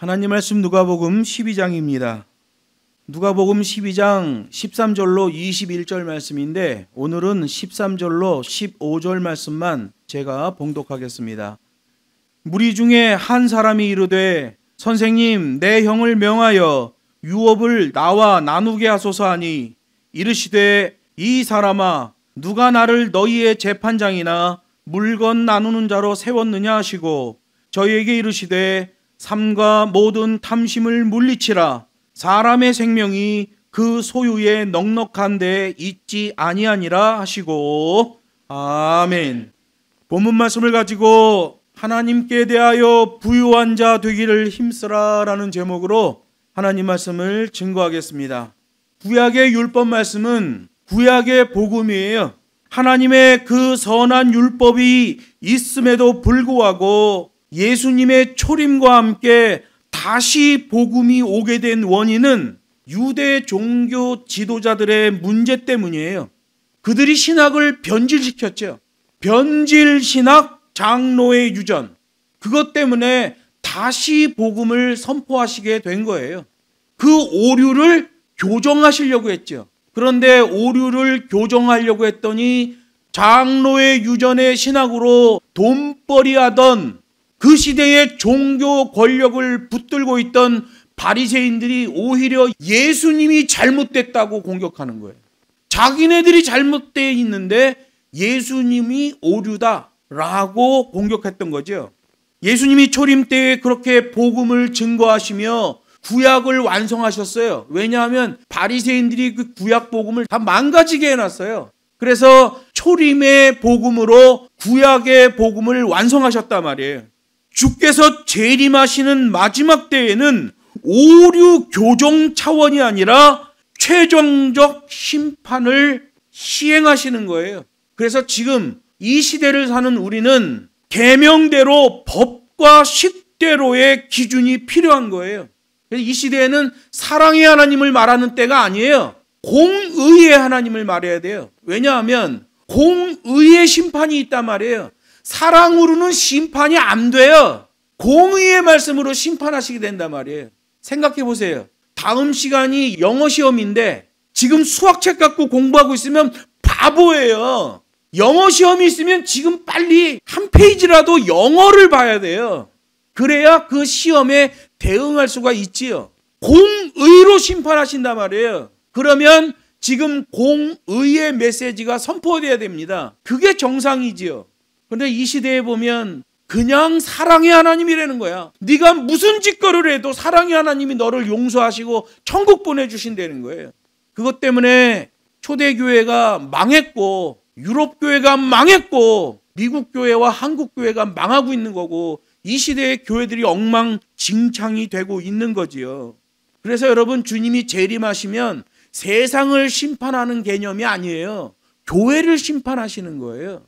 하나님 말씀 누가복음 12장입니다. 누가복음 12장 13절로 21절 말씀인데 오늘은 13절로 15절 말씀만 제가 봉독하겠습니다. 무리 중에 한 사람이 이르되 선생님 내 형을 명하여 유업을 나와 나누게 하소서 하니 이르시되 이 사람아 누가 나를 너희의 재판장이나 물건 나누는 자로 세웠느냐 하시고 저희에게 이르시되 삼가 모든 탐심을 물리치라. 사람의 생명이 그 소유에 넉넉한 데 있지 아니하니라 하시고 아멘. 본문 말씀을 가지고 하나님께 대하여 부유한 자 되기를 힘쓰라 라는 제목으로 하나님 말씀을 증거하겠습니다. 구약의 율법 말씀은 구약의 복음이에요. 하나님의 그 선한 율법이 있음에도 불구하고 예수님의 초림과 함께 다시 복음이 오게 된 원인은 유대 종교 지도자들의 문제 때문이에요. 그들이 신학을 변질시켰죠. 변질신학, 장로의 유전. 그것 때문에 다시 복음을 선포하시게 된 거예요. 그 오류를 교정하시려고 했죠. 그런데 오류를 교정하려고 했더니 장로의 유전의 신학으로 돈벌이하던 그 시대의 종교 권력을 붙들고 있던 바리새인들이 오히려 예수님이 잘못됐다고 공격하는 거예요. 자기네들이 잘못되어 있는데 예수님이 오류다라고 공격했던 거죠. 예수님이 초림 때에 그렇게 복음을 증거하시며 구약을 완성하셨어요. 왜냐하면 바리새인들이 그 구약 복음을 다 망가지게 해놨어요. 그래서 초림의 복음으로 구약의 복음을 완성하셨단 말이에요. 주께서 재림하시는 마지막 때에는 오류 교정 차원이 아니라 최종적 심판을 시행하시는 거예요. 그래서 지금 이 시대를 사는 우리는 계명대로 법과 식대로의 기준이 필요한 거예요. 이 시대에는 사랑의 하나님을 말하는 때가 아니에요. 공의의 하나님을 말해야 돼요. 왜냐하면 공의의 심판이 있단 말이에요. 사랑으로는 심판이 안 돼요. 공의의 말씀으로 심판하시게 된단 말이에요. 생각해 보세요. 다음 시간이 영어 시험인데 지금 수학책 갖고 공부하고 있으면 바보예요. 영어 시험이 있으면 지금 빨리 한 페이지라도 영어를 봐야 돼요. 그래야 그 시험에 대응할 수가 있지요. 공의로 심판하신단 말이에요. 그러면 지금 공의의 메시지가 선포돼야 됩니다. 그게 정상이지요. 그런데 이 시대에 보면 그냥 사랑의 하나님이라는 거야. 네가 무슨 짓거리를 해도 사랑의 하나님이 너를 용서하시고 천국 보내주신다는 거예요. 그것 때문에 초대교회가 망했고 유럽 교회가 망했고 미국 교회와 한국 교회가 망하고 있는 거고 이 시대의 교회들이 엉망진창이 되고 있는 거지요. 그래서 여러분 주님이 재림하시면 세상을 심판하는 개념이 아니에요. 교회를 심판하시는 거예요.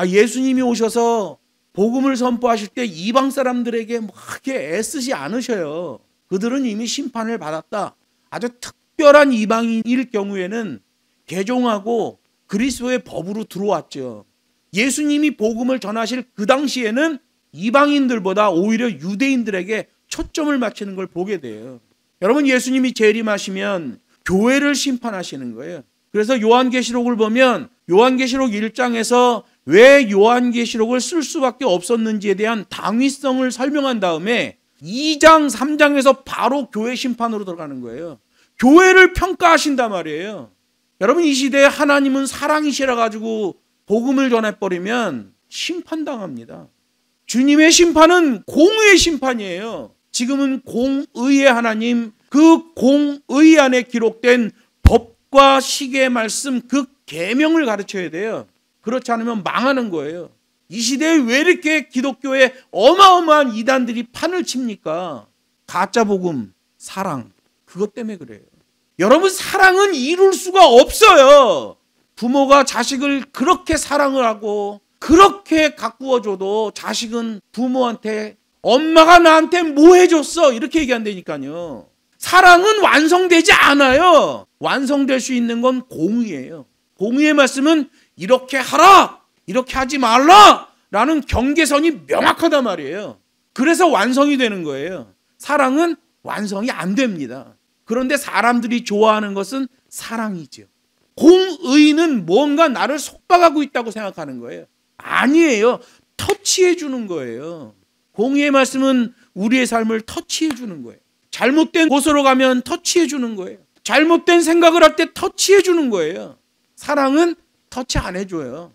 예수님이 오셔서 복음을 선포하실 때 이방 사람들에게 그렇게 애쓰지 않으셔요. 그들은 이미 심판을 받았다. 아주 특별한 이방인일 경우에는 개종하고 그리스도의 법으로 들어왔죠. 예수님이 복음을 전하실 그 당시에는 이방인들보다 오히려 유대인들에게 초점을 맞추는 걸 보게 돼요. 여러분 예수님이 재림하시면 교회를 심판하시는 거예요. 그래서 요한계시록을 보면 요한계시록 1장에서 왜 요한계시록을 쓸 수밖에 없었는지에 대한 당위성을 설명한 다음에 2장, 3장에서 바로 교회 심판으로 들어가는 거예요. 교회를 평가하신단 말이에요. 여러분 이 시대에 하나님은 사랑이시라 가지고 복음을 전해버리면 심판당합니다. 주님의 심판은 공의의 심판이에요. 지금은 공의의 하나님, 그 공의 안에 기록된 법과 식의 말씀, 그 계명을 가르쳐야 돼요. 그렇지 않으면 망하는 거예요. 이 시대에 왜 이렇게 기독교에 어마어마한 이단들이 판을 칩니까? 가짜 복음, 사랑, 그것 때문에 그래요. 여러분 사랑은 이룰 수가 없어요. 부모가 자식을 그렇게 사랑을 하고 그렇게 가꾸어줘도 자식은 부모한테 엄마가 나한테 뭐 해줬어? 이렇게 얘기한다니까요. 사랑은 완성되지 않아요. 완성될 수 있는 건 공의예요. 공의의 말씀은 이렇게 하라, 이렇게 하지 말라 라는 경계선이 명확하단 말이에요. 그래서 완성이 되는 거예요. 사랑은 완성이 안 됩니다. 그런데 사람들이 좋아하는 것은 사랑이죠. 공의는 뭔가 나를 속박하고 있다고 생각하는 거예요. 아니에요. 터치해 주는 거예요. 공의의 말씀은 우리의 삶을 터치해 주는 거예요. 잘못된 곳으로 가면 터치해 주는 거예요. 잘못된 생각을 할 때 터치해 주는 거예요. 사랑은 터치 안 해줘요.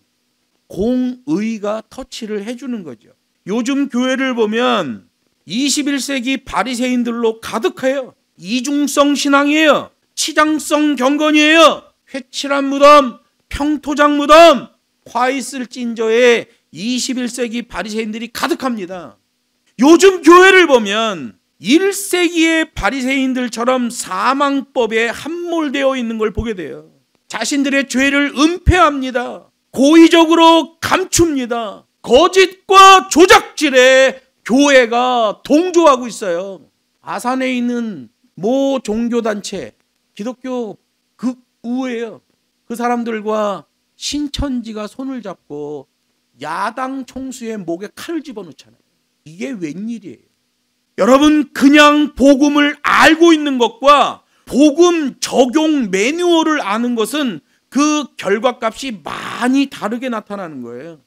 공의가 터치를 해주는 거죠. 요즘 교회를 보면 21세기 바리새인들로 가득해요. 이중성 신앙이에요. 치장성 경건이에요. 회칠한 무덤, 평토장 무덤, 화 있을 찐저에 21세기 바리새인들이 가득합니다. 요즘 교회를 보면 1세기의 바리새인들처럼 사망법에 함몰되어 있는 걸 보게 돼요. 자신들의 죄를 은폐합니다. 고의적으로 감춥니다. 거짓과 조작질에 교회가 동조하고 있어요. 아산에 있는 모 종교단체, 기독교 극우예요. 그 사람들과 신천지가 손을 잡고 야당 총수의 목에 칼을 집어넣잖아요. 이게 웬일이에요? 여러분, 그냥 복음을 알고 있는 것과 복음 적용 매뉴얼을 아는 것은 그 결과값이 많이 다르게 나타나는 거예요.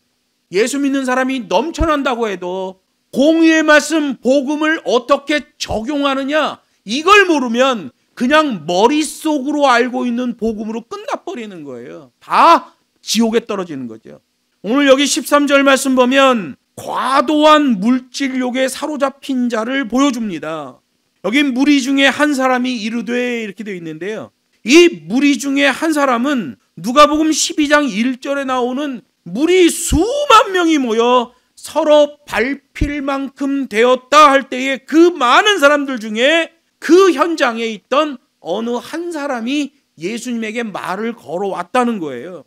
예수 믿는 사람이 넘쳐난다고 해도 공의의 말씀, 복음을 어떻게 적용하느냐, 이걸 모르면 그냥 머릿속으로 알고 있는 복음으로 끝나버리는 거예요. 다 지옥에 떨어지는 거죠. 오늘 여기 13절 말씀 보면 과도한 물질욕에 사로잡힌 자를 보여줍니다. 여기 무리 중에 한 사람이 이르되 이렇게 되어 있는데요. 이 무리 중에 한 사람은 누가복음 12장 1절에 나오는 무리 수만 명이 모여 서로 밟힐 만큼 되었다 할 때에 그 많은 사람들 중에 그 현장에 있던 어느 한 사람이 예수님에게 말을 걸어왔다는 거예요.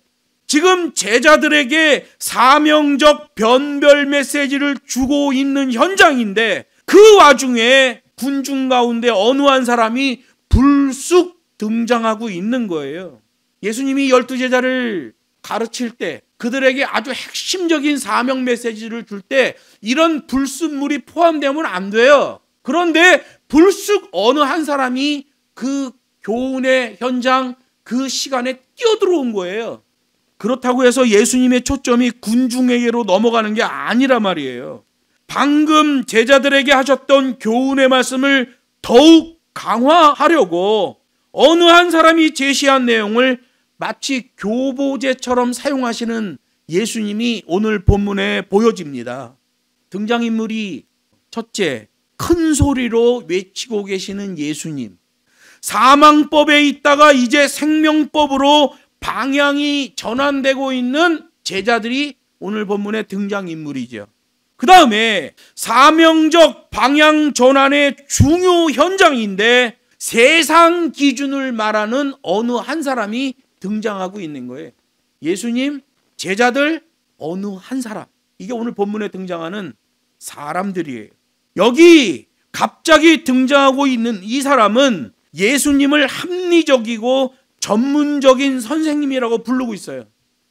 지금 제자들에게 사명적 변별 메시지를 주고 있는 현장인데 그 와중에 군중 가운데 어느 한 사람이 불쑥 등장하고 있는 거예요. 예수님이 12제자를 가르칠 때 그들에게 아주 핵심적인 사명 메시지를 줄 때 이런 불순물이 포함되면 안 돼요. 그런데 불쑥 어느 한 사람이 그 교훈의 현장, 그 시간에 뛰어들어온 거예요. 그렇다고 해서 예수님의 초점이 군중에게로 넘어가는 게 아니라 말이에요. 방금 제자들에게 하셨던 교훈의 말씀을 더욱 강화하려고 어느 한 사람이 제시한 내용을 마치 교보제처럼 사용하시는 예수님이 오늘 본문에 보여집니다. 등장인물이 첫째, 큰 소리로 외치고 계시는 예수님. 사망법에 있다가 이제 생명법으로 방향이 전환되고 있는 제자들이 오늘 본문의 등장인물이죠. 그 다음에 사명적 방향 전환의 중요 현장인데 세상 기준을 말하는 어느 한 사람이 등장하고 있는 거예요. 예수님, 제자들, 어느 한 사람. 이게 오늘 본문에 등장하는 사람들이에요. 여기 갑자기 등장하고 있는 이 사람은 예수님을 합리적이고 전문적인 선생님이라고 부르고 있어요.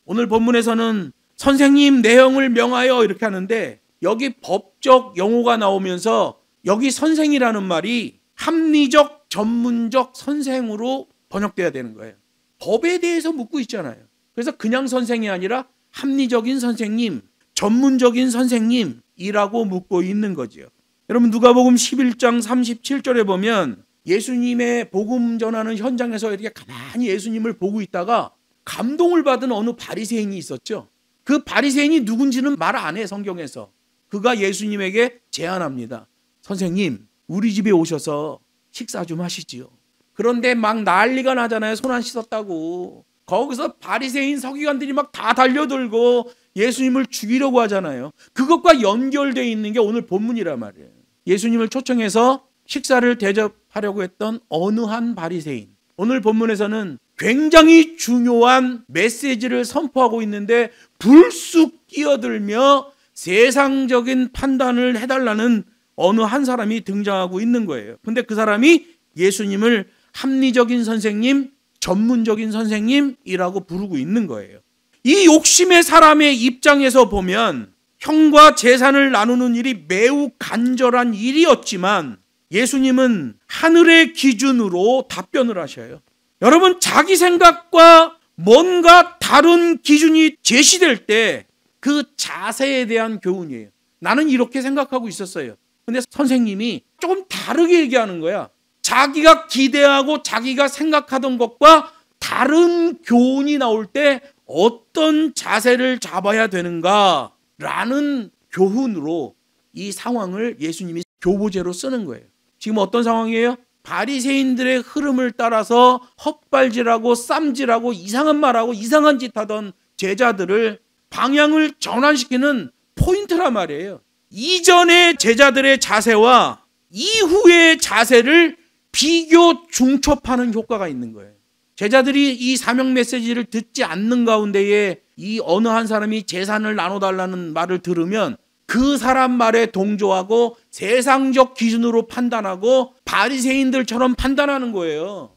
오늘 본문에서는 선생님 내형을 명하여 이렇게 하는데 여기 법적 용어가 나오면서 여기 선생이라는 말이 합리적, 전문적 선생으로 번역돼야 되는 거예요. 법에 대해서 묻고 있잖아요. 그래서 그냥 선생이 아니라 합리적인 선생님, 전문적인 선생님이라고 묻고 있는 거죠. 여러분 누가복음 11장 37절에 보면 예수님의 복음 전하는 현장에서 이렇게 가만히 예수님을 보고 있다가 감동을 받은 어느 바리새인이 있었죠. 그 바리새인이 누군지는 말 안 해, 성경에서. 그가 예수님에게 제안합니다. 선생님, 우리 집에 오셔서 식사 좀 하시지요. 그런데 막 난리가 나잖아요. 손 안 씻었다고. 거기서 바리새인 서기관들이 막 다 달려들고 예수님을 죽이려고 하잖아요. 그것과 연결되어 있는 게 오늘 본문이란 말이에요. 예수님을 초청해서 식사를 대접하려고 했던 어느 한 바리새인. 오늘 본문에서는 굉장히 중요한 메시지를 선포하고 있는데 불쑥 끼어들며 세상적인 판단을 해달라는 어느 한 사람이 등장하고 있는 거예요. 근데 그 사람이 예수님을 합리적인 선생님, 전문적인 선생님이라고 부르고 있는 거예요. 이 욕심의 사람의 입장에서 보면 형과 재산을 나누는 일이 매우 간절한 일이었지만 예수님은 하늘의 기준으로 답변을 하셔요. 여러분, 자기 생각과 뭔가 다른 기준이 제시될 때 그 자세에 대한 교훈이에요. 나는 이렇게 생각하고 있었어요. 근데 선생님이 조금 다르게 얘기하는 거야. 자기가 기대하고 자기가 생각하던 것과 다른 교훈이 나올 때 어떤 자세를 잡아야 되는가라는 교훈으로 이 상황을 예수님이 교보제로 쓰는 거예요. 지금 어떤 상황이에요? 바리새인들의 흐름을 따라서 헛발질하고 쌈질하고 이상한 말하고 이상한 짓 하던 제자들을 방향을 전환시키는 포인트란 말이에요. 이전의 제자들의 자세와 이후의 자세를 비교 중첩하는 효과가 있는 거예요. 제자들이 이 사명 메시지를 듣지 않는 가운데에 이 어느 한 사람이 재산을 나눠달라는 말을 들으면 그 사람 말에 동조하고 세상적 기준으로 판단하고 바리새인들처럼 판단하는 거예요.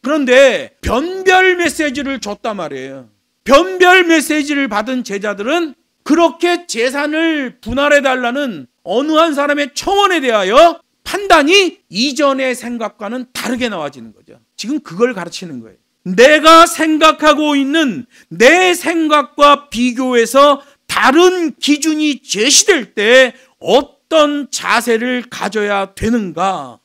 그런데 변별 메시지를 줬단 말이에요. 변별 메시지를 받은 제자들은 그렇게 재산을 분할해달라는 어느 한 사람의 청원에 대하여 판단이 이전의 생각과는 다르게 나와지는 거죠. 지금 그걸 가르치는 거예요. 내가 생각하고 있는 내 생각과 비교해서 다른 기준이 제시될 때 어떤 자세를 가져야 되는가?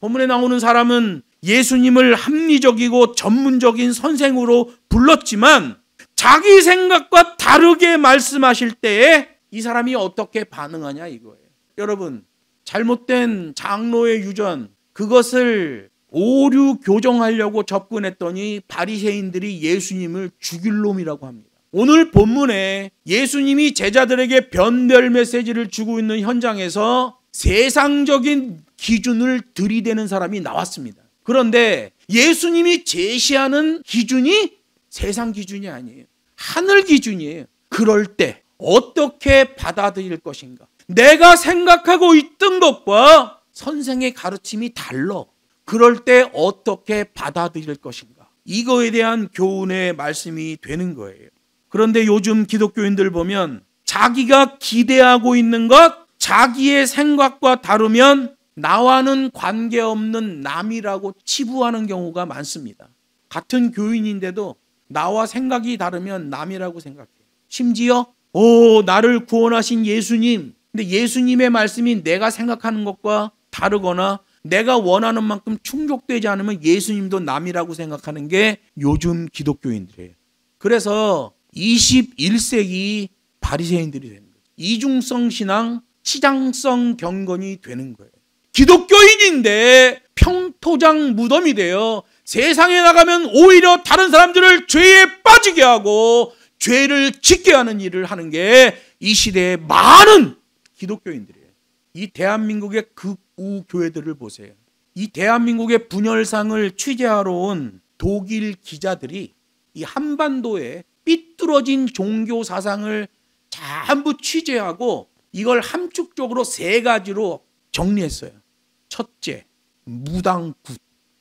본문에 나오는 사람은 예수님을 합리적이고 전문적인 선생으로 불렀지만 자기 생각과 다르게 말씀하실 때에 이 사람이 어떻게 반응하냐 이거예요. 여러분, 잘못된 장로의 유전, 그것을 오류 교정하려고 접근했더니 바리새인들이 예수님을 죽일 놈이라고 합니다. 오늘 본문에 예수님이 제자들에게 변별 메시지를 주고 있는 현장에서 세상적인 기준을 들이대는 사람이 나왔습니다. 그런데 예수님이 제시하는 기준이 세상 기준이 아니에요. 하늘 기준이에요. 그럴 때 어떻게 받아들일 것인가? 내가 생각하고 있던 것과 선생의 가르침이 달라. 그럴 때 어떻게 받아들일 것인가? 이거에 대한 교훈의 말씀이 되는 거예요. 그런데 요즘 기독교인들 보면 자기가 기대하고 있는 것, 자기의 생각과 다르면 나와는 관계없는 남이라고 치부하는 경우가 많습니다. 같은 교인인데도 나와 생각이 다르면 남이라고 생각해요. 심지어 나를 구원하신 예수님, 근데 예수님의 말씀이 내가 생각하는 것과 다르거나 내가 원하는 만큼 충족되지 않으면 예수님도 남이라고 생각하는 게 요즘 기독교인들이에요. 그래서 21세기 바리새인들이 되는 거예요. 이중성 신앙, 치장성 경건이 되는 거예요. 기독교인인데 평토장 무덤이 되어 세상에 나가면 오히려 다른 사람들을 죄에 빠지게 하고 죄를 짓게 하는 일을 하는 게 이 시대의 많은 기독교인들이에요. 이 대한민국의 극우 교회들을 보세요. 이 대한민국의 분열상을 취재하러 온 독일 기자들이 이 한반도에 삐뚤어진 종교 사상을 전부 취재하고 이걸 함축적으로 3가지로 정리했어요. 첫째, 무당굿.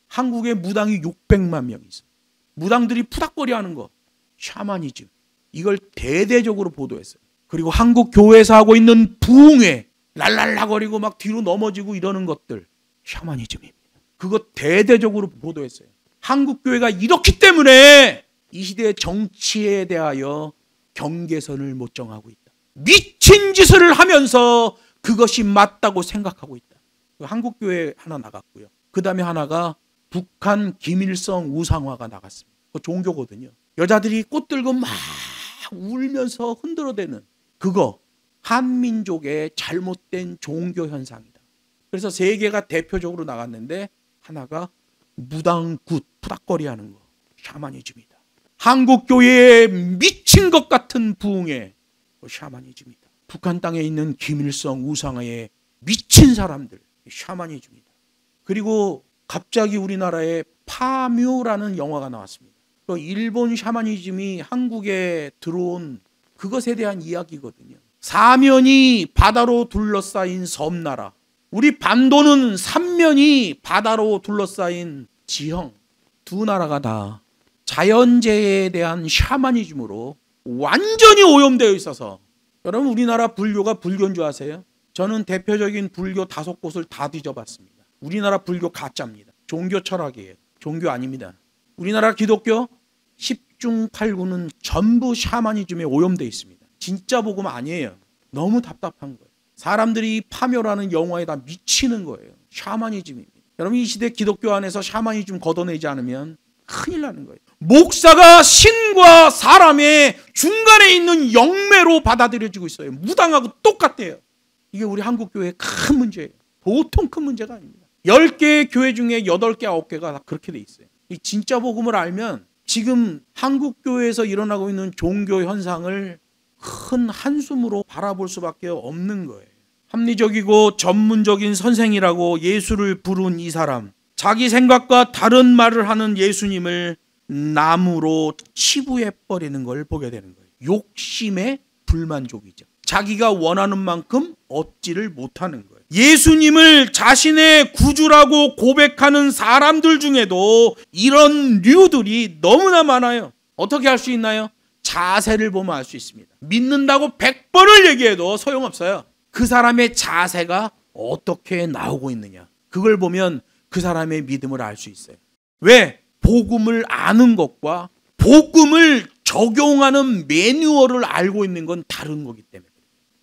한국에 무당이 600만 명이 있어요. 무당들이 푸닥거리하는 거, 샤머니즘. 이걸 대대적으로 보도했어요. 그리고 한국 교회에서 하고 있는 부흥회, 랄랄라거리고 막 뒤로 넘어지고 이러는 것들, 샤머니즘입니다. 그거 대대적으로 보도했어요. 한국 교회가 이렇기 때문에 이 시대의 정치에 대하여 경계선을 못 정하고 있다. 미친 짓을 하면서 그것이 맞다고 생각하고 있다. 한국 교회 하나 나갔고요. 그 다음에 하나가 북한 김일성 우상화가 나갔습니다. 그 종교거든요. 여자들이 꽃 들고 막 울면서 흔들어대는 그거 한민족의 잘못된 종교 현상이다. 그래서 3개가 대표적으로 나갔는데 하나가 무당굿 푸닥거리하는 거, 샤머니즘이다. 한국 교회에 미친 것 같은 부흥회, 샤머니즘이다. 북한 땅에 있는 김일성 우상화에 미친 사람들, 샤머니즘이다. 그리고 갑자기 우리나라에 파묘라는 영화가 나왔습니다. 일본 샤머니즘이 한국에 들어온 그것에 대한 이야기거든요. 사면이 바다로 둘러싸인 섬나라, 우리 반도는 3면이 바다로 둘러싸인 지형, 2 나라가 다 자연재해에 대한 샤머니즘으로 완전히 오염되어 있어서, 여러분 우리나라 불교가 불교인 줄 아세요? 저는 대표적인 불교 5곳을 다 뒤져봤습니다. 우리나라 불교 가짜입니다. 종교 철학이에요. 종교 아닙니다. 우리나라 기독교 10중 8구는 전부 샤머니즘에 오염되어 있습니다. 진짜 복음 아니에요. 너무 답답한 거예요. 사람들이 파묘라는 영화에 다 미치는 거예요. 샤머니즘입니다. 여러분, 이 시대 기독교 안에서 샤머니즘 걷어내지 않으면 큰일 나는 거예요. 목사가 신과 사람의 중간에 있는 영매로 받아들여지고 있어요. 무당하고 똑같아요. 이게 우리 한국교회의 큰 문제예요. 보통 큰 문제가 아닙니다. 10개의 교회 중에 8개, 9개가 다 그렇게 돼 있어요. 이 진짜 복음을 알면 지금 한국교회에서 일어나고 있는 종교 현상을 큰 한숨으로 바라볼 수밖에 없는 거예요. 합리적이고 전문적인 선생이라고 예수를 부른 이 사람, 자기 생각과 다른 말을 하는 예수님을 나무로 치부해버리는 걸 보게 되는 거예요. 욕심의 불만족이죠. 자기가 원하는 만큼 얻지를 못하는 거예요. 예수님을 자신의 구주라고 고백하는 사람들 중에도 이런 류들이 너무나 많아요. 어떻게 할 수 있나요? 자세를 보면 알 수 있습니다. 믿는다고 100번을 얘기해도 소용없어요. 그 사람의 자세가 어떻게 나오고 있느냐, 그걸 보면 그 사람의 믿음을 알 수 있어요. 왜? 복음을 아는 것과 복음을 적용하는 매뉴얼을 알고 있는 건 다른 거기 때문에.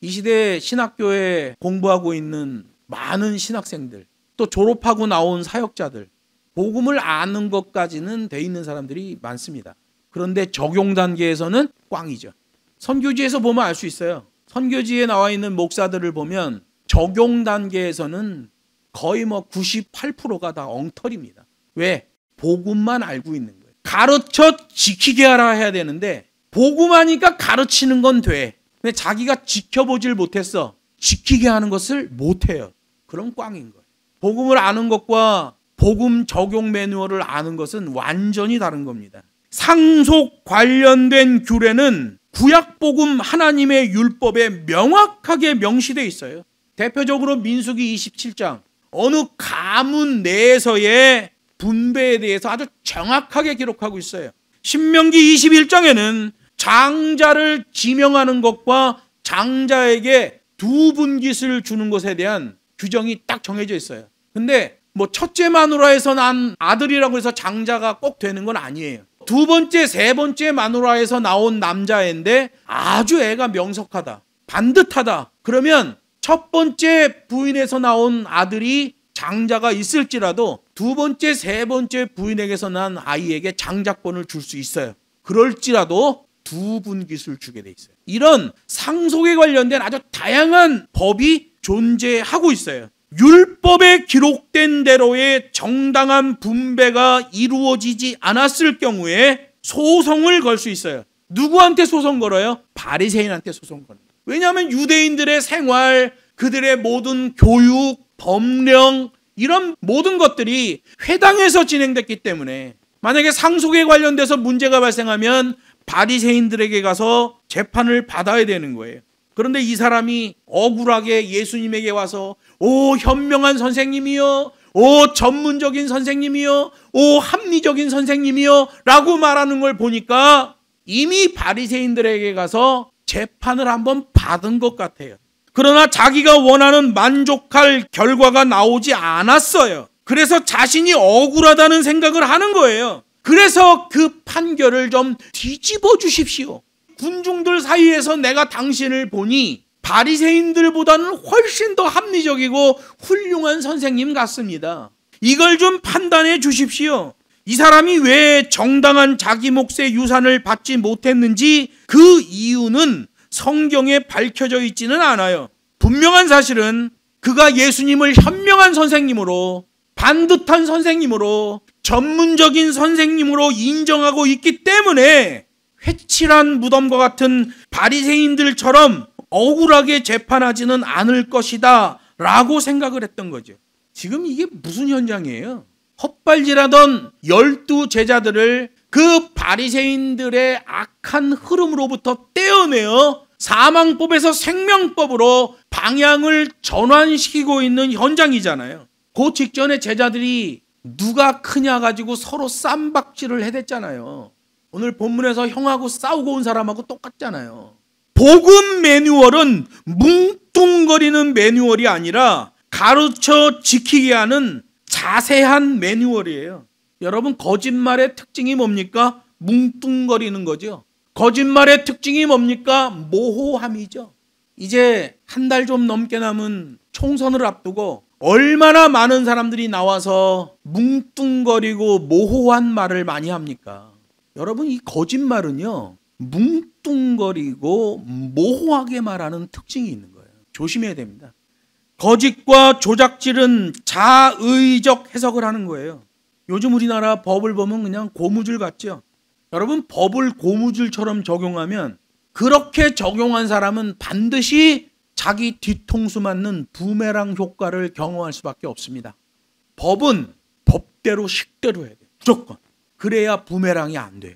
이 시대에 신학교에 공부하고 있는 많은 신학생들, 또 졸업하고 나온 사역자들, 복음을 아는 것까지는 돼 있는 사람들이 많습니다. 그런데 적용 단계에서는 꽝이죠. 선교지에서 보면 알 수 있어요. 선교지에 나와 있는 목사들을 보면 적용 단계에서는 거의 98%가 다 엉터리입니다. 왜? 복음만 알고 있는 거예요. 가르쳐 지키게 하라 해야 되는데 복음하니까 가르치는 건 돼. 근데 자기가 지켜보질 못했어. 지키게 하는 것을 못해요. 그럼 꽝인 거예요. 복음을 아는 것과 복음 적용 매뉴얼을 아는 것은 완전히 다른 겁니다. 상속 관련된 규례는 구약복음 하나님의 율법에 명확하게 명시되어 있어요. 대표적으로 민수기 27장, 어느 가문 내에서의 분배에 대해서 아주 정확하게 기록하고 있어요. 신명기 21장에는 장자를 지명하는 것과 장자에게 2분깃을 주는 것에 대한 규정이 딱 정해져 있어요. 근데 첫째 마누라에서 난 아들이라고 해서 장자가 꼭 되는 건 아니에요. 2번째, 3번째 마누라에서 나온 남자애인데 아주 애가 명석하다, 반듯하다. 그러면 첫 번째 부인에서 나온 아들이 장자가 있을지라도 2번째, 3번째 부인에게서 난 아이에게 장자권을 줄 수 있어요. 그럴지라도 2분깃을 주게 돼 있어요. 이런 상속에 관련된 아주 다양한 법이 존재하고 있어요. 율법에 기록된 대로의 정당한 분배가 이루어지지 않았을 경우에 소송을 걸 수 있어요. 누구한테 소송 걸어요? 바리새인한테 소송 걸어요. 왜냐하면 유대인들의 생활, 그들의 모든 교육, 법령, 이런 모든 것들이 회당에서 진행됐기 때문에 만약에 상속에 관련돼서 문제가 발생하면 바리새인들에게 가서 재판을 받아야 되는 거예요. 그런데 이 사람이 억울하게 예수님에게 와서 오 현명한 선생님이요, 오 전문적인 선생님이요, 오 합리적인 선생님이요 라고 말하는 걸 보니까 이미 바리새인들에게 가서 재판을 한번 받은 것 같아요. 그러나 자기가 원하는 만족할 결과가 나오지 않았어요. 그래서 자신이 억울하다는 생각을 하는 거예요. 그래서 그 판결을 좀 뒤집어 주십시오. 군중들 사이에서 내가 당신을 보니 바리새인들보다는 훨씬 더 합리적이고 훌륭한 선생님 같습니다. 이걸 좀 판단해 주십시오. 이 사람이 왜 정당한 자기 몫의 유산을 받지 못했는지 그 이유는 성경에 밝혀져 있지는 않아요. 분명한 사실은 그가 예수님을 현명한 선생님으로, 반듯한 선생님으로, 전문적인 선생님으로 인정하고 있기 때문에 회칠한 무덤과 같은 바리새인들처럼 억울하게 재판하지는 않을 것이다 라고 생각을 했던 거죠. 지금 이게 무슨 현장이에요? 헛발질하던 12 제자들을 그 바리새인들의 악한 흐름으로부터 떼어내어 사망법에서 생명법으로 방향을 전환시키고 있는 현장이잖아요. 그 직전에 제자들이 누가 크냐 가지고 서로 쌈박질을 해댔잖아요. 오늘 본문에서 형하고 싸우고 온 사람하고 똑같잖아요. 복음 매뉴얼은 뭉뚱거리는 매뉴얼이 아니라 가르쳐 지키게 하는 자세한 매뉴얼이에요. 여러분, 거짓말의 특징이 뭡니까? 뭉뚱거리는 거죠. 거짓말의 특징이 뭡니까? 모호함이죠. 이제 한 달 좀 넘게 남은 총선을 앞두고 얼마나 많은 사람들이 나와서 뭉뚱거리고 모호한 말을 많이 합니까? 여러분, 이 거짓말은요, 뭉뚱거리고 모호하게 말하는 특징이 있는 거예요. 조심해야 됩니다. 거짓과 조작질은 자의적 해석을 하는 거예요. 요즘 우리나라 법을 보면 그냥 고무줄 같죠? 여러분, 법을 고무줄처럼 적용하면 그렇게 적용한 사람은 반드시 자기 뒤통수 맞는 부메랑 효과를 경험할 수밖에 없습니다. 법은 법대로 식대로 해야 돼요. 무조건. 그래야 부메랑이 안 돼요.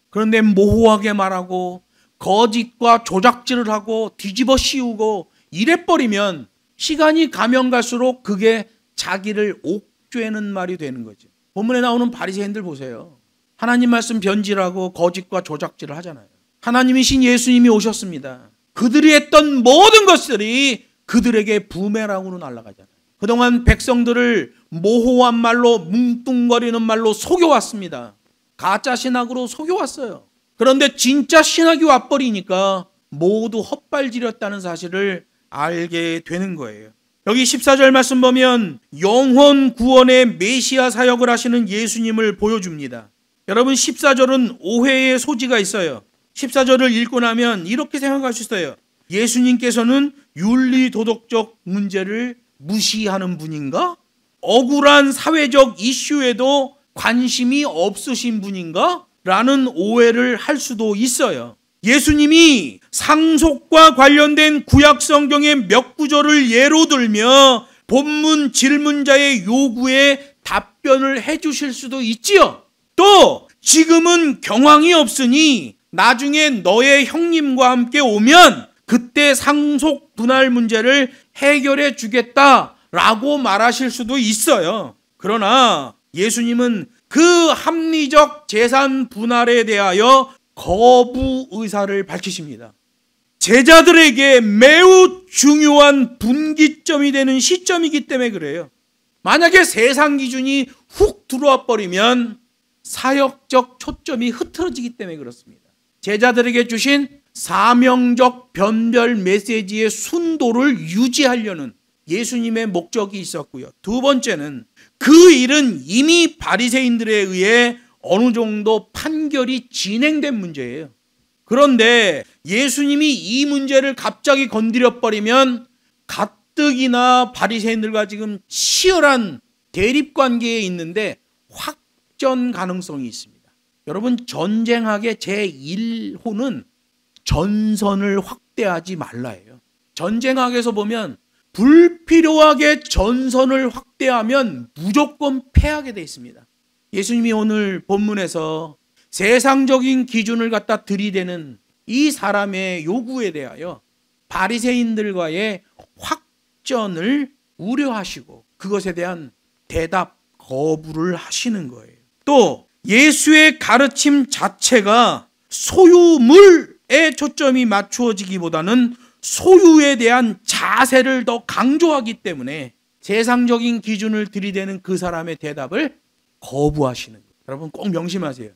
그런데 모호하게 말하고 거짓과 조작질을 하고 뒤집어 씌우고 이래버리면 시간이 가면 갈수록 그게 자기를 옥죄는 말이 되는 거죠. 본문에 나오는 바리새인들 보세요. 하나님 말씀 변질하고 거짓과 조작질을 하잖아요. 하나님이신 예수님이 오셨습니다. 그들이 했던 모든 것들이 그들에게 부메랑으로 날아가잖아요. 그동안 백성들을 모호한 말로 뭉뚱거리는 말로 속여왔습니다. 가짜 신학으로 속여왔어요. 그런데 진짜 신학이 와버리니까 모두 헛발질렸다는 사실을 알게 되는 거예요. 여기 14절 말씀 보면 영혼 구원의 메시아 사역을 하시는 예수님을 보여줍니다. 여러분, 14절은 오해의 소지가 있어요. 14절을 읽고 나면 이렇게 생각할 수 있어요. 예수님께서는 윤리도덕적 문제를 무시하는 분인가? 억울한 사회적 이슈에도 관심이 없으신 분인가? 라는 오해를 할 수도 있어요. 예수님이 상속과 관련된 구약 성경의 몇 구절을 예로 들며 본문 질문자의 요구에 답변을 해 주실 수도 있지요. 또 지금은 경황이 없으니 나중에 너의 형님과 함께 오면 그때 상속 분할 문제를 해결해 주겠다라고 말하실 수도 있어요. 그러나 예수님은 그 합리적 재산 분할에 대하여 거부 의사를 밝히십니다. 제자들에게 매우 중요한 분기점이 되는 시점이기 때문에 그래요. 만약에 세상 기준이 훅 들어와 버리면 사역적 초점이 흐트러지기 때문에 그렇습니다. 제자들에게 주신 사명적 변별 메시지의 순도를 유지하려는 예수님의 목적이 있었고요. 두 번째는 그 일은 이미 바리새인들에 의해 어느 정도 판결이 진행된 문제예요. 그런데 예수님이 이 문제를 갑자기 건드려 버리면 가뜩이나 바리새인들과 지금 치열한 대립 관계에 있는데 확전 가능성이 있습니다. 여러분, 전쟁학의 제1호는 전선을 확대하지 말라예요. 전쟁학에서 보면 불필요하게 전선을 확대하면 무조건 패하게 돼 있습니다. 예수님이 오늘 본문에서 세상적인 기준을 갖다 들이대는 이 사람의 요구에 대하여 바리새인들과의 확전을 우려하시고 그것에 대한 대답 거부를 하시는 거예요. 또 예수의 가르침 자체가 소유물에 초점이 맞추어지기보다는 소유에 대한 자세를 더 강조하기 때문에 세상적인 기준을 들이대는 그 사람의 대답을 거부하시는 거예요. 여러분, 꼭 명심하세요.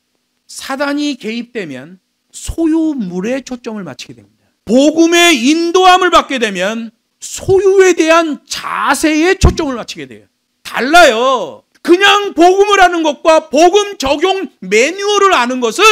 사단이 개입되면 소유물에 초점을 맞추게 됩니다. 복음의 인도함을 받게 되면 소유에 대한 자세에 초점을 맞추게 돼요. 달라요. 그냥 복음을 아는 것과 복음 적용 매뉴얼을 아는 것은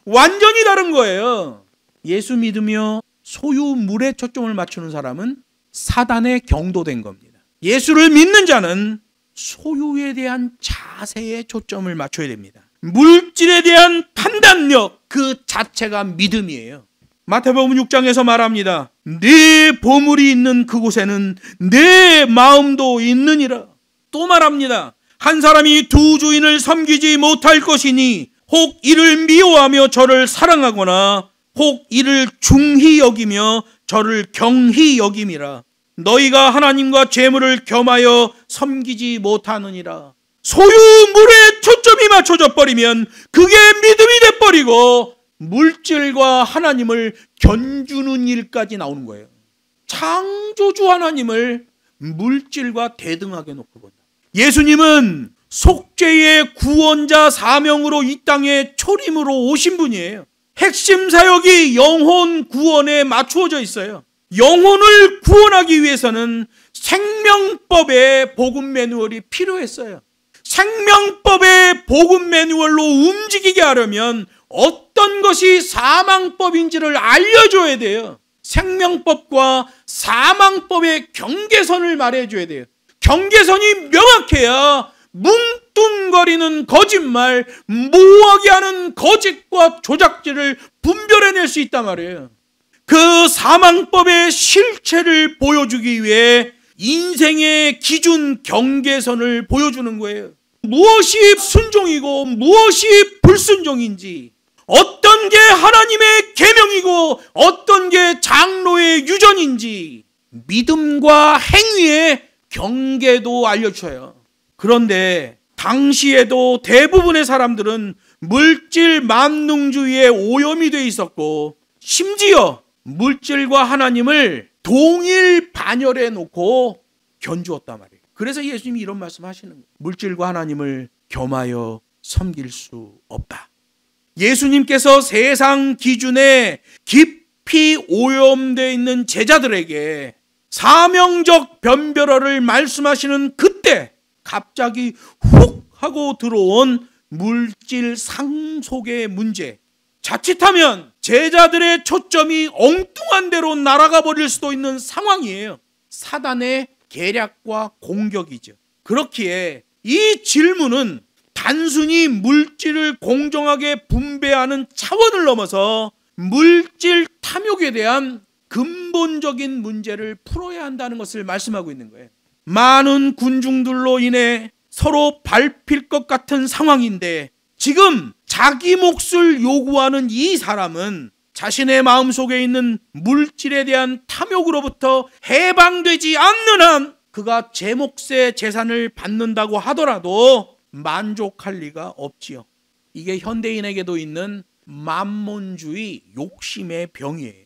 완전히 다른 거예요. 예수 믿으며 소유물에 초점을 맞추는 사람은 사단에 경도된 겁니다. 예수를 믿는 자는 소유에 대한 자세에 초점을 맞춰야 됩니다. 물질에 대한 판단력 그 자체가 믿음이에요. 마태복음 6장에서 말합니다. 네 보물이 있는 그곳에는 내 마음도 있느니라. 또 말합니다. 한 사람이 두 주인을 섬기지 못할 것이니 혹 이를 미워하며 저를 사랑하거나 혹 이를 중히 여기며 저를 경히 여김이라. 너희가 하나님과 재물을 겸하여 섬기지 못하느니라. 소유물에 초점이 맞춰져 버리면 그게 믿음이 돼버리고 물질과 하나님을 견주는 일까지 나오는 거예요. 창조주 하나님을 물질과 대등하게 놓고 본다. 예수님은 속죄의 구원자 사명으로 이 땅에 초림으로 오신 분이에요. 핵심 사역이 영혼 구원에 맞추어져 있어요. 영혼을 구원하기 위해서는 생명법의 복음 매뉴얼이 필요했어요. 생명법의 복음 매뉴얼로 움직이게 하려면 어떤 것이 사망법인지를 알려줘야 돼요. 생명법과 사망법의 경계선을 말해줘야 돼요. 경계선이 명확해야 뭉뚱거리는 거짓말, 모호하게 하는 거짓과 조작질을 분별해낼 수 있단 말이에요. 그 사망법의 실체를 보여주기 위해 인생의 기준 경계선을 보여주는 거예요. 무엇이 순종이고 무엇이 불순종인지, 어떤 게 하나님의 계명이고 어떤 게 장로의 유전인지 믿음과 행위의 경계도 알려줘요. 그런데 당시에도 대부분의 사람들은 물질 만능주의에 오염이 돼 있었고, 심지어 물질과 하나님을 동일 반열에 놓고 견주었단 말이에요. 그래서 예수님이 이런 말씀 하시는 거예요. 물질과 하나님을 겸하여 섬길 수 없다. 예수님께서 세상 기준에 깊이 오염되어 있는 제자들에게 사명적 변별어를 말씀하시는 그때 갑자기 훅 하고 들어온 물질 상속의 문제, 자칫하면 제자들의 초점이 엉뚱한 데로 날아가 버릴 수도 있는 상황이에요. 사단의 계략과 공격이죠. 그렇기에 이 질문은 단순히 물질을 공정하게 분배하는 차원을 넘어서 물질 탐욕에 대한 근본적인 문제를 풀어야 한다는 것을 말씀하고 있는 거예요. 많은 군중들로 인해 서로 밟힐 것 같은 상황인데, 지금 자기 몫을 요구하는 이 사람은 자신의 마음속에 있는 물질에 대한 탐욕으로부터 해방되지 않는 한 그가 제 몫의 재산을 받는다고 하더라도 만족할 리가 없지요. 이게 현대인에게도 있는 만몬주의 욕심의 병이에요.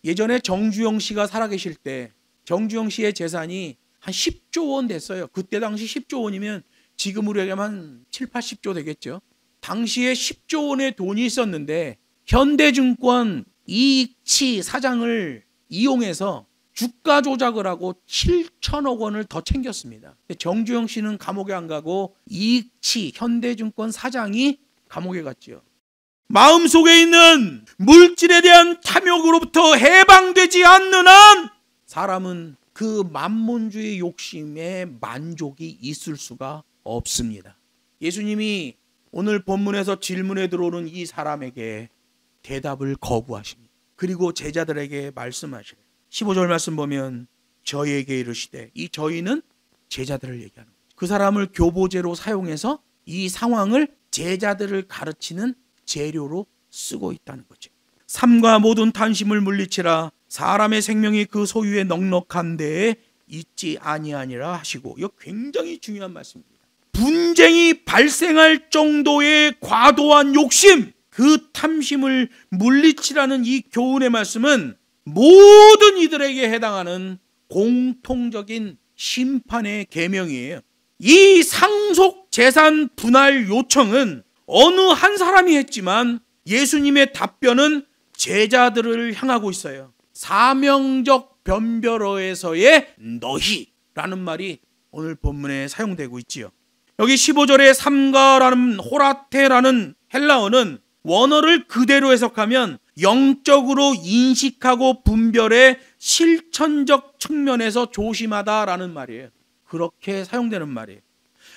예전에 정주영 씨가 살아계실 때 정주영 씨의 재산이 한 10조 원 됐어요. 그때 당시 10조 원이면 지금으로 얘기하면 한 7, 80조 되겠죠. 당시에 10조 원의 돈이 있었는데 현대증권 이익치 사장을 이용해서 주가 조작을 하고 7천억 원을 더 챙겼습니다. 정주영 씨는 감옥에 안 가고 이익치 현대증권 사장이 감옥에 갔지요. 마음속에 있는 물질에 대한 탐욕으로부터 해방되지 않는 한 사람은 그 만몬주의 욕심에 만족이 있을 수가 없습니다. 예수님이 오늘 본문에서 질문에 들어오는 이 사람에게 대답을 거부하십니다. 그리고 제자들에게 말씀하시래요. 15절 말씀 보면 저희에게 이르시되, 이 저희는 제자들을 얘기하는 거죠. 그 사람을 교보제로 사용해서 이 상황을 제자들을 가르치는 재료로 쓰고 있다는 거죠. 삶과 모든 탐심을 물리치라. 사람의 생명이 그 소유의 넉넉한 데에 있지 아니하니라 하시고, 이거 굉장히 중요한 말씀입니다. 분쟁이 발생할 정도의 과도한 욕심, 그 탐심을 물리치라는 이 교훈의 말씀은 모든 이들에게 해당하는 공통적인 심판의 계명이에요. 이 상속 재산 분할 요청은 어느 한 사람이 했지만 예수님의 답변은 제자들을 향하고 있어요. 사명적 변별어에서의 너희라는 말이 오늘 본문에 사용되고 있지요. 여기 15절에 삼가라는 호라테라는 헬라어는 원어를 그대로 해석하면 영적으로 인식하고 분별의 실천적 측면에서 조심하다라는 말이에요. 그렇게 사용되는 말이에요.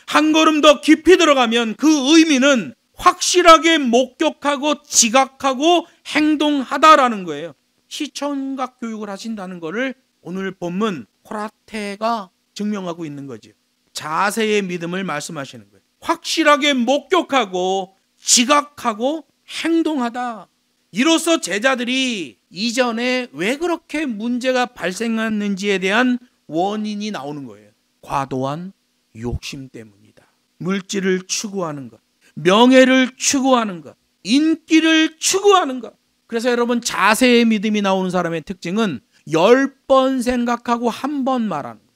한 걸음 더 깊이 들어가면 그 의미는 확실하게 목격하고 지각하고 행동하다라는 거예요. 시청각 교육을 하신다는 것을 오늘 본문 호라테가 증명하고 있는 거죠. 자세의 믿음을 말씀하시는 거예요. 확실하게 목격하고 지각하고 행동하다. 이로써 제자들이 이전에 왜 그렇게 문제가 발생했는지에 대한 원인이 나오는 거예요. 과도한 욕심 때문이다. 물질을 추구하는 것, 명예를 추구하는 것, 인기를 추구하는 것. 그래서 여러분, 자세의 믿음이 나오는 사람의 특징은 10번 생각하고 한 번 말하는 것.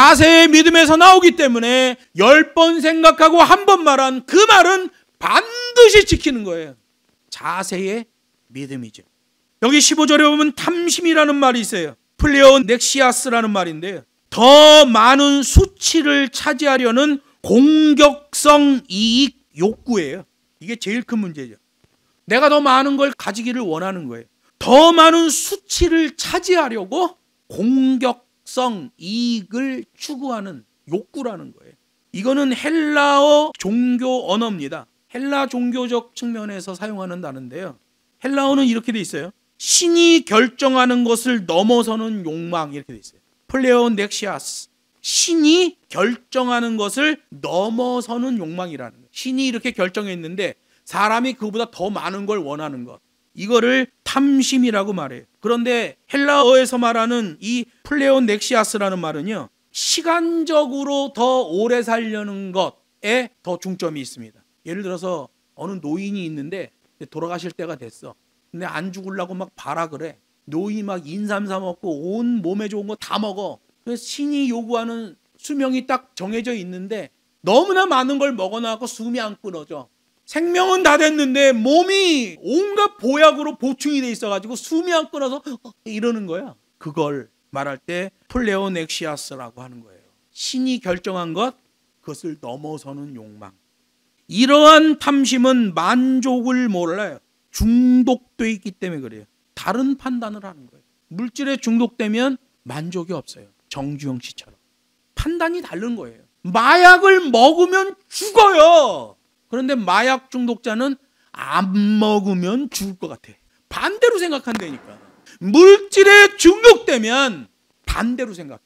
자세의 믿음에서 나오기 때문에 10번 생각하고 한 번 말한 그 말은 반드시 지키는 거예요. 자세의 믿음이죠. 여기 15절에 보면 탐심이라는 말이 있어요. 플레오 넥시아스라는 말인데요. 더 많은 수치를 차지하려는 공격성 이익 욕구예요. 이게 제일 큰 문제죠. 내가 더 많은 걸 가지기를 원하는 거예요. 더 많은 수치를 차지하려고 공격성 이익을 추구하는 욕구라는 거예요. 이거는 헬라어 종교 언어입니다. 헬라 종교적 측면에서 사용하는 단어인데요. 헬라어는 이렇게 돼 있어요. 신이 결정하는 것을 넘어서는 욕망, 이렇게 돼 있어요. 플레오 넥시아스. 신이 결정하는 것을 넘어서는 욕망이라는 거예요. 신이 이렇게 결정했는데 사람이 그보다 더 많은 걸 원하는 것. 이거를 탐심이라고 말해요. 그런데 헬라어에서 말하는 이 플레오 넥시아스라는 말은요, 시간적으로 더 오래 살려는 것에 더 중점이 있습니다. 예를 들어서 어느 노인이 있는데 돌아가실 때가 됐어. 근데 안 죽으려고 막 봐라 그래. 노인이 막 인삼 사 먹고 온 몸에 좋은 거 다 먹어. 그래서 신이 요구하는 수명이 딱 정해져 있는데 너무나 많은 걸 먹어놔서 숨이 안 끊어져. 생명은 다 됐는데 몸이 온갖 보약으로 보충이 돼 있어가지고 숨이 안 끊어서 이러는 거야. 그걸 말할 때 플레오 넥시아스라고 하는 거예요. 신이 결정한 것, 그것을 넘어서는 욕망. 이러한 탐심은 만족을 몰라요. 중독돼 있기 때문에 그래요. 다른 판단을 하는 거예요. 물질에 중독되면 만족이 없어요. 정주영 씨처럼. 판단이 다른 거예요. 마약을 먹으면 죽어요. 그런데 마약 중독자는 안 먹으면 죽을 것 같아. 반대로 생각한다니까. 물질에 중독되면 반대로 생각해.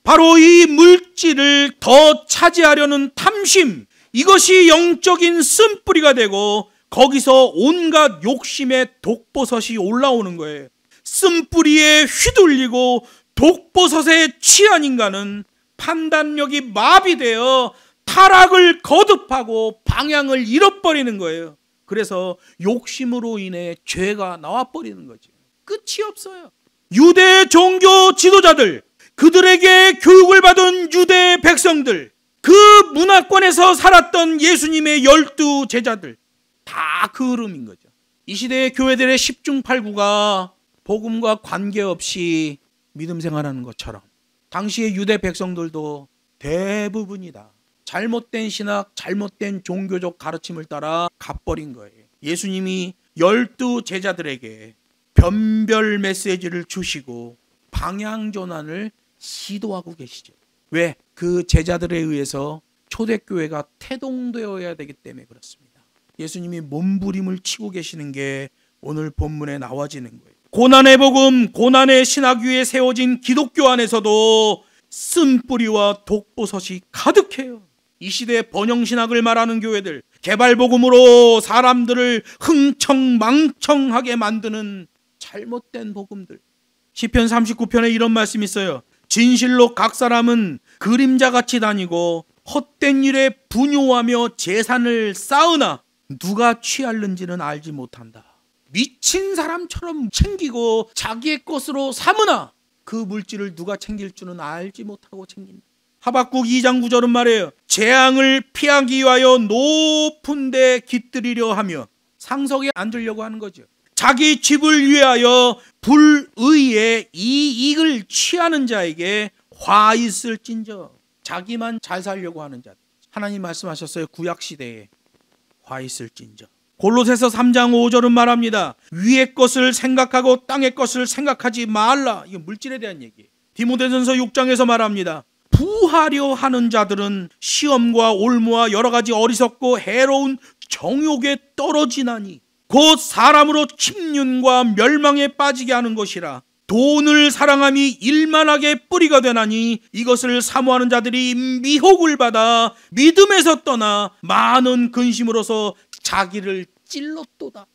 바로 이 물질을 더 차지하려는 탐심, 이것이 영적인 쓴뿌리가 되고 거기서 온갖 욕심의 독버섯이 올라오는 거예요. 쓴뿌리에 휘둘리고 독버섯에 취한 인간은 판단력이 마비되어 타락을 거듭하고 방향을 잃어버리는 거예요. 그래서 욕심으로 인해 죄가 나와버리는 거죠. 끝이 없어요. 유대 종교 지도자들, 그들에게 교육을 받은 유대 백성들, 그 문화권에서 살았던 예수님의 12 제자들, 다 그 흐름인 거죠. 이 시대의 교회들의 10중 8구가 복음과 관계없이 믿음 생활하는 것처럼 당시의 유대 백성들도 대부분이다. 잘못된 신학, 잘못된 종교적 가르침을 따라 가버린 거예요. 예수님이 12 제자들에게 변별 메시지를 주시고 방향 전환을 시도하고 계시죠. 왜? 그 제자들에 의해서 초대교회가 태동되어야 되기 때문에 그렇습니다. 예수님이 몸부림을 치고 계시는 게 오늘 본문에 나와지는 거예요. 고난의 복음, 고난의 신학 위에 세워진 기독교 안에서도 쓴뿌리와 독버섯이 가득해요. 이 시대의 번영신학을 말하는 교회들, 개발복음으로 사람들을 흥청망청하게 만드는 잘못된 복음들. 시편 39편에 이런 말씀이 있어요. 진실로 각 사람은 그림자같이 다니고 헛된 일에 분요하며 재산을 쌓으나 누가 취할는지는 알지 못한다. 미친 사람처럼 챙기고 자기의 것으로 삼으나 그 물질을 누가 챙길 줄은 알지 못하고 챙긴다. 하박국 2장 9절은 말해요. 재앙을 피하기 위하여 높은 데 깃들이려 하며 상석에 앉으려고 하는 거죠. 자기 집을 위하여 불의의 이익을 취하는 자에게 화 있을진저. 자기만 잘 살려고 하는 자. 하나님 말씀하셨어요. 구약시대에 화 있을진저. 골로새서 3장 5절은 말합니다. 위의 것을 생각하고 땅의 것을 생각하지 말라. 이거 물질에 대한 얘기예요. 디모데전서 6장에서 말합니다. 부하려 하는 자들은 시험과 올무와 여러 가지 어리석고 해로운 정욕에 떨어지나니 곧 사람으로 침륜과 멸망에 빠지게 하는 것이라. 돈을 사랑함이 일만하게 뿌리가 되나니 이것을 사모하는 자들이 미혹을 받아 믿음에서 떠나 많은 근심으로서 자기를 찔렀도다.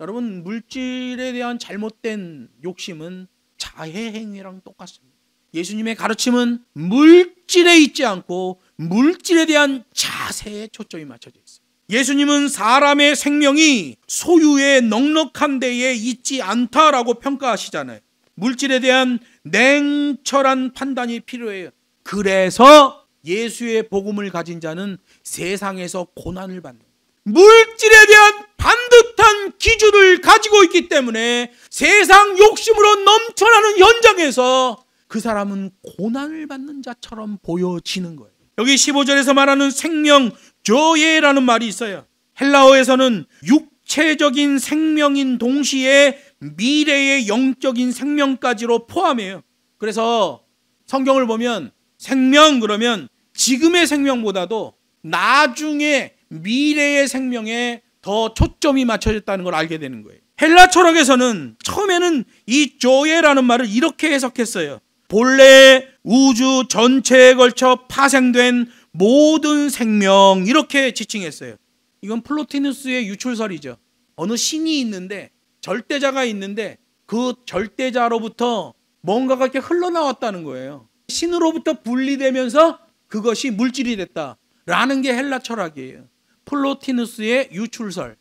여러분, 물질에 대한 잘못된 욕심은 자해 행위랑 똑같습니다. 예수님의 가르침은 물질에 있지 않고 물질에 대한 자세에 초점이 맞춰져 있어요. 예수님은 사람의 생명이 소유의 넉넉한 데에 있지 않다라고 평가하시잖아요. 물질에 대한 냉철한 판단이 필요해요. 그래서 예수의 복음을 가진 자는 세상에서 고난을 받는, 물질에 대한 반듯한 기준을 가지고 있기 때문에 세상 욕심으로 넘쳐나는 현장에서 그 사람은 고난을 받는 자처럼 보여지는 거예요. 여기 15절에서 말하는 생명 조예라는 말이 있어요. 헬라어에서는 육체적인 생명인 동시에 미래의 영적인 생명까지로 포함해요. 그래서 성경을 보면 생명 그러면 지금의 생명보다도 나중에 미래의 생명에 더 초점이 맞춰졌다는 걸 알게 되는 거예요. 헬라 철학에서는 처음에는 이 조예라는 말을 이렇게 해석했어요. 본래 우주 전체에 걸쳐 파생된 모든 생명, 이렇게 지칭했어요. 이건 플로티누스의 유출설이죠. 어느 신이 있는데, 절대자가 있는데 그 절대자로부터 뭔가가 이렇게 흘러나왔다는 거예요. 신으로부터 분리되면서 그것이 물질이 됐다라는 게 헬라 철학이에요. 플로티누스의 유출설.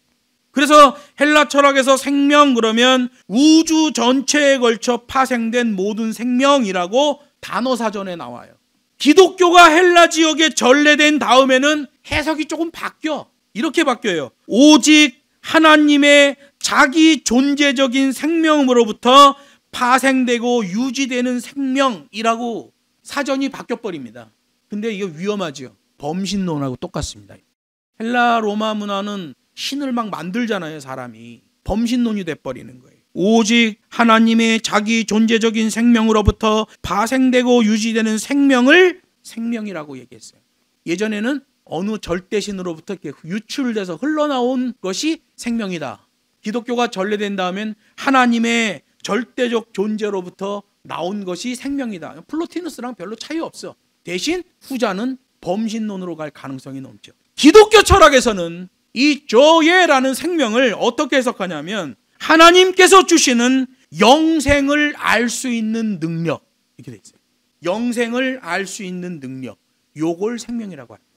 그래서 헬라 철학에서 생명 그러면 우주 전체에 걸쳐 파생된 모든 생명이라고 단어사전에 나와요. 기독교가 헬라 지역에 전래된 다음에는 해석이 조금 바뀌어. 이렇게 바뀌어요. 오직 하나님의 자기 존재적인 생명으로부터 파생되고 유지되는 생명이라고 사전이 바뀌어버립니다. 근데 이거 위험하죠. 범신론하고 똑같습니다. 헬라 로마 문화는 신을 막 만들잖아요. 사람이. 범신론이 돼버리는 거예요. 오직 하나님의 자기 존재적인 생명으로부터 파생되고 유지되는 생명을 생명이라고 얘기했어요. 예전에는 어느 절대신으로부터 이렇게 유출돼서 흘러나온 것이 생명이다. 기독교가 전래된 다음엔 하나님의 절대적 존재로부터 나온 것이 생명이다. 플로티누스랑 별로 차이 없어. 대신 후자는 범신론으로 갈 가능성이 높죠. 기독교 철학에서는 이 조예라는 생명을 어떻게 해석하냐면 하나님께서 주시는 영생을 알 수 있는 능력, 이렇게 돼 있어요. 영생을 알 수 있는 능력, 요걸 생명이라고 합니다.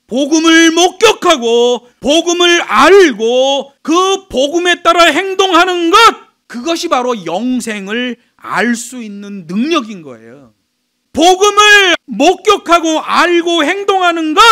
복음을 목격하고 복음을 알고 그 복음에 따라 행동하는 것, 그것이 바로 영생을 알 수 있는 능력인 거예요. 복음을 목격하고 알고 행동하는 것,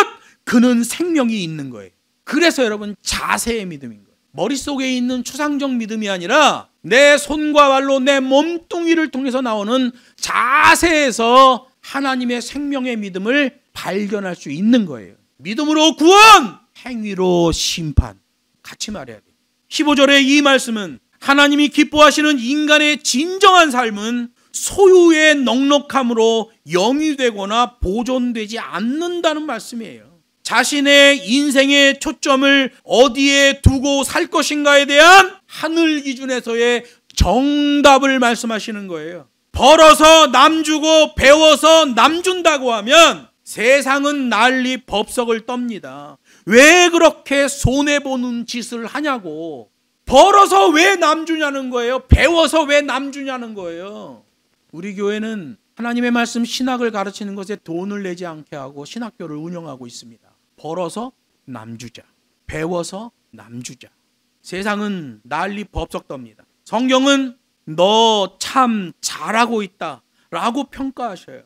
그는 생명이 있는 거예요. 그래서 여러분 자세의 믿음인 거예요. 머릿속에 있는 추상적 믿음이 아니라 내 손과 발로 내 몸뚱이를 통해서 나오는 자세에서 하나님의 생명의 믿음을 발견할 수 있는 거예요. 믿음으로 구원, 행위로 심판. 같이 말해야 돼요. 15절의 이 말씀은 하나님이 기뻐하시는 인간의 진정한 삶은 소유의 넉넉함으로 영위되거나 보존되지 않는다는 말씀이에요. 자신의 인생의 초점을 어디에 두고 살 것인가에 대한 하늘 기준에서의 정답을 말씀하시는 거예요. 벌어서 남 주고 배워서 남 준다고 하면 세상은 난리 법석을 떱니다. 왜 그렇게 손해보는 짓을 하냐고. 벌어서 왜 남 주냐는 거예요. 배워서 왜 남 주냐는 거예요. 우리 교회는 하나님의 말씀 신학을 가르치는 것에 돈을 내지 않게 하고 신학교를 운영하고 있습니다. 벌어서 남 주자, 배워서 남 주자. 세상은 난리 법석 떱니다. 성경은 너 참 잘하고 있다 라고 평가하셔요.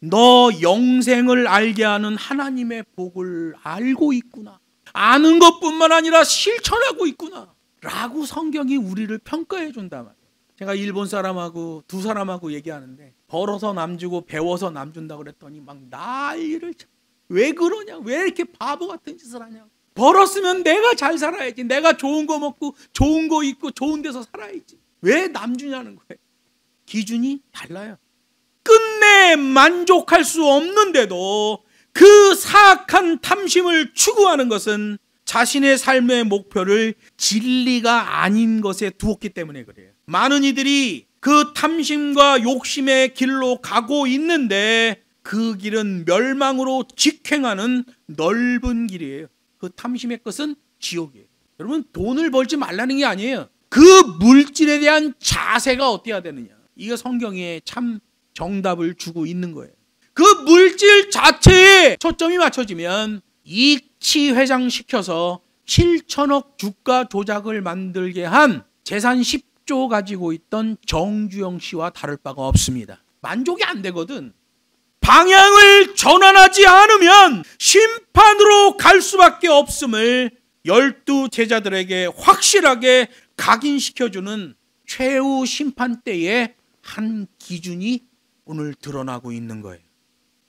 너 영생을 알게 하는 하나님의 복을 알고 있구나, 아는 것뿐만 아니라 실천하고 있구나 라고 성경이 우리를 평가해 준단 말이에요. 제가 일본 사람하고 두 사람하고 얘기하는데 벌어서 남 주고 배워서 남 준다고 그랬더니 막 난리를 쳐. 왜 그러냐, 왜 이렇게 바보 같은 짓을 하냐. 벌었으면 내가 잘 살아야지, 내가 좋은 거 먹고 좋은 거 입고 좋은 데서 살아야지, 왜 남 주냐는 거예요. 기준이 달라요. 끝내 만족할 수 없는데도 그 사악한 탐심을 추구하는 것은 자신의 삶의 목표를 진리가 아닌 것에 두었기 때문에 그래요. 많은 이들이 그 탐심과 욕심의 길로 가고 있는데 그 길은 멸망으로 직행하는 넓은 길이에요. 그 탐심의 끝은 지옥이에요. 여러분, 돈을 벌지 말라는 게 아니에요. 그 물질에 대한 자세가 어때야 되느냐, 이거 성경에 참 정답을 주고 있는 거예요. 그 물질 자체에 초점이 맞춰지면 이치 회장시켜서 7천억 주가 조작을 만들게 한 재산 10조 가지고 있던 정주영 씨와 다를 바가 없습니다. 만족이 안 되거든. 방향을 전환하지 않으면 심판으로 갈 수밖에 없음을 12 제자들에게 확실하게 각인시켜주는 최후 심판 때의 한 기준이 오늘 드러나고 있는 거예요.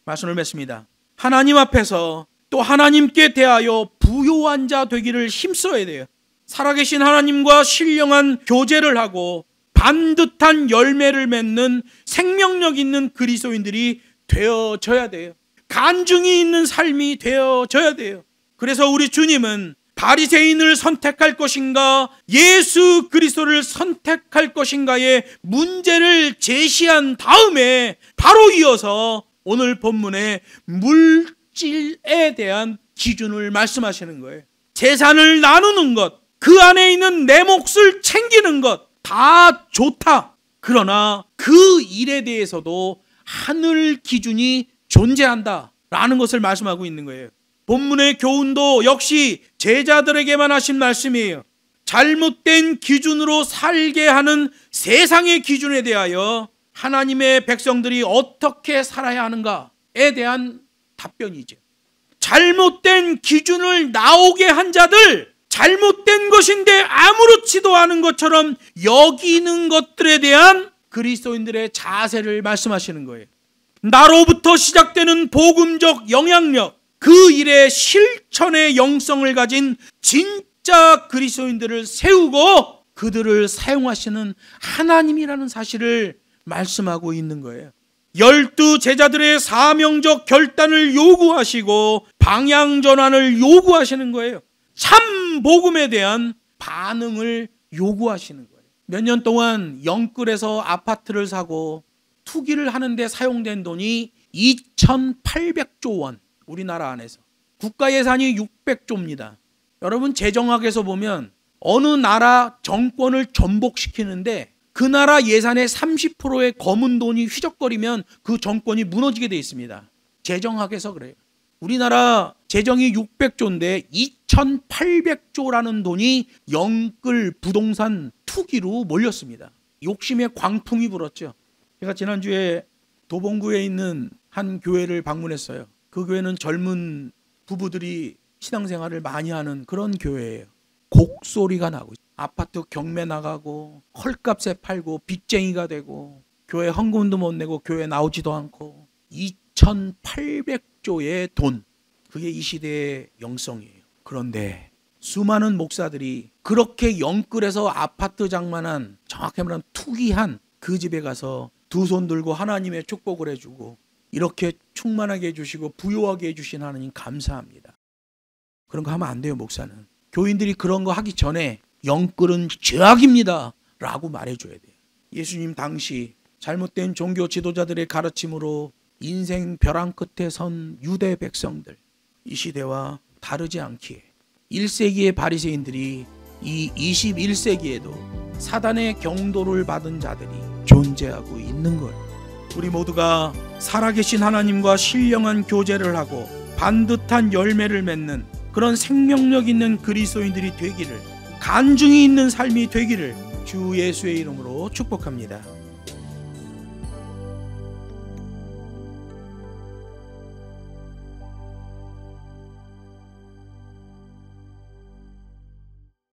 말씀을 맺습니다. 하나님 앞에서 또 하나님께 대하여 부요한 자 되기를 힘써야 돼요. 살아계신 하나님과 신령한 교제를 하고 반듯한 열매를 맺는 생명력 있는 그리스도인들이 되어져야 돼요. 간증이 있는 삶이 되어져야 돼요. 그래서 우리 주님은 바리새인을 선택할 것인가 예수 그리스도를 선택할 것인가의 문제를 제시한 다음에 바로 이어서 오늘 본문의 물질에 대한 기준을 말씀하시는 거예요. 재산을 나누는 것, 그 안에 있는 내 몫을 챙기는 것 다 좋다. 그러나 그 일에 대해서도 하늘 기준이 존재한다 라는 것을 말씀하고 있는 거예요. 본문의 교훈도 역시 제자들에게만 하신 말씀이에요. 잘못된 기준으로 살게 하는 세상의 기준에 대하여 하나님의 백성들이 어떻게 살아야 하는가에 대한 답변이죠. 잘못된 기준을 나오게 한 자들, 잘못된 것인데 아무렇지도 않은 것처럼 여기는 것들에 대한 그리스도인들의 자세를 말씀하시는 거예요. 나로부터 시작되는 복음적 영향력, 그 일의 실천의 영성을 가진 진짜 그리스도인들을 세우고 그들을 사용하시는 하나님이라는 사실을 말씀하고 있는 거예요. 12 제자들의 사명적 결단을 요구하시고 방향 전환을 요구하시는 거예요. 참 복음에 대한 반응을 요구하시는 거예요. 몇 년 동안 영끌에서 아파트를 사고 투기를 하는데 사용된 돈이 2,800조 원, 우리나라 안에서. 국가 예산이 600조입니다. 여러분, 재정학에서 보면 어느 나라 정권을 전복시키는데 그 나라 예산의 30%의 검은 돈이 휘적거리면 그 정권이 무너지게 돼 있습니다. 재정학에서 그래요. 우리나라 재정이 600조인데 2,800조라는 돈이 영끌 부동산 투기로 몰렸습니다. 욕심의 광풍이 불었죠. 제가 지난주에 도봉구에 있는 한 교회를 방문했어요. 그 교회는 젊은 부부들이 신앙생활을 많이 하는 그런 교회예요. 곡소리가 나고 아파트 경매 나가고 헐값에 팔고 빚쟁이가 되고 교회 헌금도 못 내고 교회 나오지도 않고 2,800조의 돈, 그게 이 시대의 영성이에요. 그런데 수많은 목사들이 그렇게 영끌에서 아파트 장만한, 정확히 말하면 투기한 그 집에 가서 두 손 들고 하나님의 축복을 해주고 이렇게 충만하게 해주시고 부요하게 해주신 하나님 감사합니다. 그런 거 하면 안 돼요. 목사는. 교인들이 그런 거 하기 전에 영끌은 죄악입니다 라고 말해줘야 돼요. 예수님 당시 잘못된 종교 지도자들의 가르침으로 인생 벼랑 끝에 선 유대 백성들, 이 시대와 다르지 않기에 1세기의 바리새인들이 이 21세기에도 사단의 경도를 받은 자들이 존재하고 있는 거예요. 우리 모두가 살아계신 하나님과 신령한 교제를 하고 반듯한 열매를 맺는 그런 생명력 있는 그리스도인들이 되기를, 간증이 있는 삶이 되기를 주 예수의 이름으로 축복합니다.